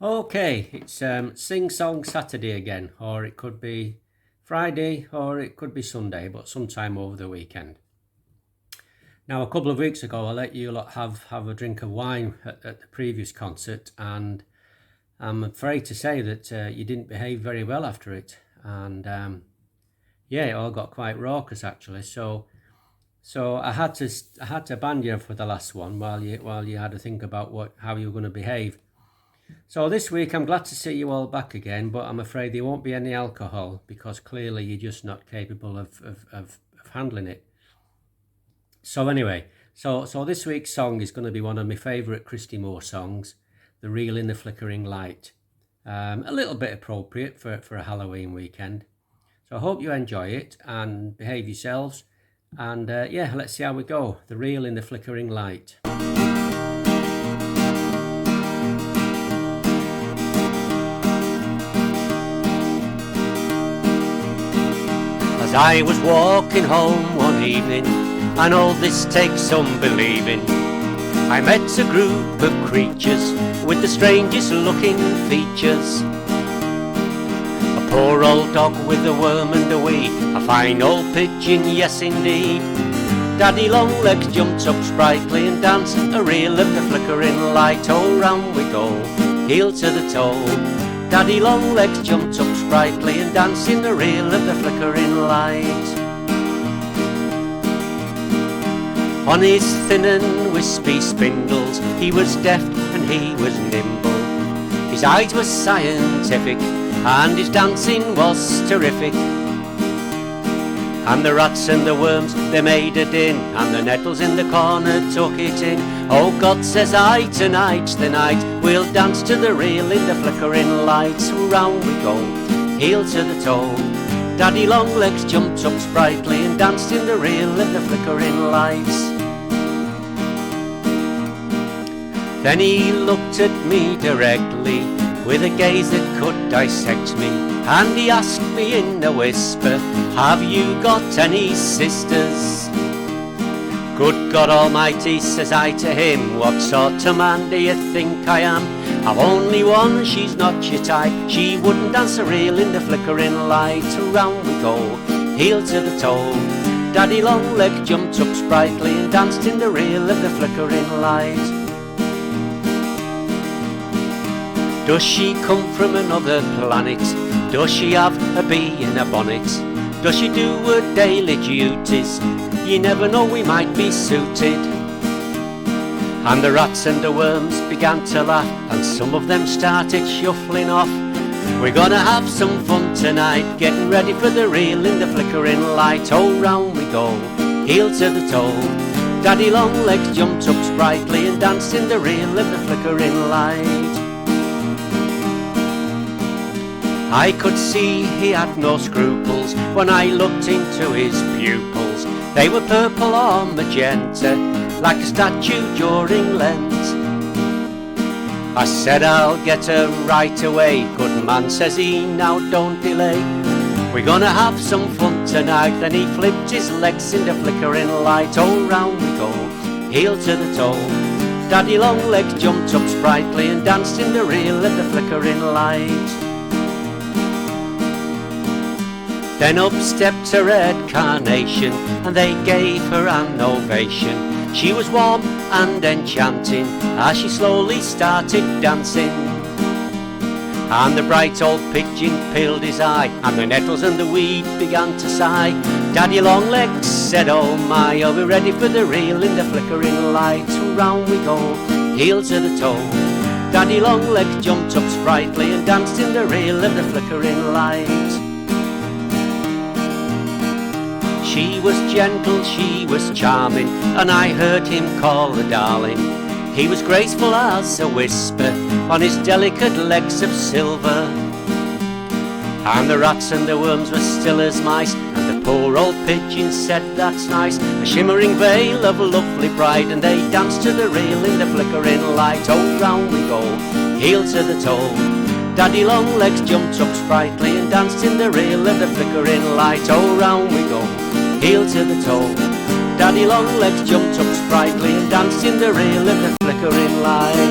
Okay, it's Sing Song Saturday again, or it could be Friday, or it could be Sunday, but sometime over the weekend. Now, a couple of weeks ago, I let you lot have a drink of wine at the previous concert, and I'm afraid to say that you didn't behave very well after it, and yeah, it all got quite raucous actually. So I had to ban you for the last one while you had to think about how you were going to behave. So this week I'm glad to see you all back again, but I'm afraid there won't be any alcohol because clearly you're just not capable of handling it. So anyway, so this week's song is going to be one of my favourite Christy songs, The Reel in the Flickering Light. A little bit appropriate for a Halloween weekend. So I hope you enjoy it and behave yourselves. And yeah, let's see how we go. The Reel in the Flickering Light. As I was walking home one evening, and all this takes some believing, I met a group of creatures with the strangest looking features. A poor old dog with a worm and a wee, a fine old pigeon, yes indeed. Daddy Longlegs jumped up sprightly and danced a reel of the flickering light. Oh, round we go, heel to the toe. Daddy Longlegs jumped up sprightly and danced in the reel of the flickering light. On his thin and wispy spindles he was deft and he was nimble. His eyes were scientific and his dancing was terrific. And the rats and the worms, they made a din, and the nettles in the corner took it in. Oh God, says I, tonight's the night, we'll dance to the reel in the flickering lights. Round we go, heel to the toe. Daddy Longlegs jumped up sprightly and danced in the reel in the flickering lights. Then he looked at me directly with a gaze that could dissect me, and he asked me in a whisper, have you got any sisters? Good God Almighty, says I to him, what sort of man do you think I am? I've only one, she's not your type, she wouldn't dance a reel in the flickering light. Round we go, heel to the toe. Daddy Longlegs jumped up sprightly and danced in the reel of the flickering light. Does she come from another planet? Does she have a bee in a bonnet? Does she do her daily duties? You never know, we might be suited. And the rats and the worms began to laugh, and some of them started shuffling off. We're gonna have some fun tonight, getting ready for the reel in the flickering light. Oh, round we go, heel to the toe. Daddy Longlegs jumped up sprightly and danced in the reel of the flickering light. I could see he had no scruples when I looked into his pupils. They were purple or magenta, like a statue during Lent. I said I'll get her right away. Good man, says he, now don't delay. We're gonna have some fun tonight. Then he flipped his legs in the flickering light. Oh, round we go, heel to the toe. Daddy Longlegs jumped up sprightly and danced in the reel of the flickering light. Then up stepped a red carnation, and they gave her an ovation. She was warm and enchanting as she slowly started dancing. And the bright old pigeon peeled his eye, and the nettles and the weed began to sigh. Daddy Longlegs said, oh my, are we ready for the reel in the flickering light? Round we go, heel to the toe. Daddy Longlegs jumped up sprightly and danced in the reel of the flickering light. She was gentle, she was charming, and I heard him call her darling. He was graceful as a whisper on his delicate legs of silver. And the rats and the worms were still as mice, and the poor old pigeon said that's nice. A shimmering veil of lovely pride, and they danced to the reel in the flickering light. Oh, round we go, heel to the toe. Daddy Longlegs jumped up sprightly and danced in the reel of the flickering light. Oh, round we go, heel to the toe. Daddy Longlegs jumped up sprightly and danced in the reel of the flickering light.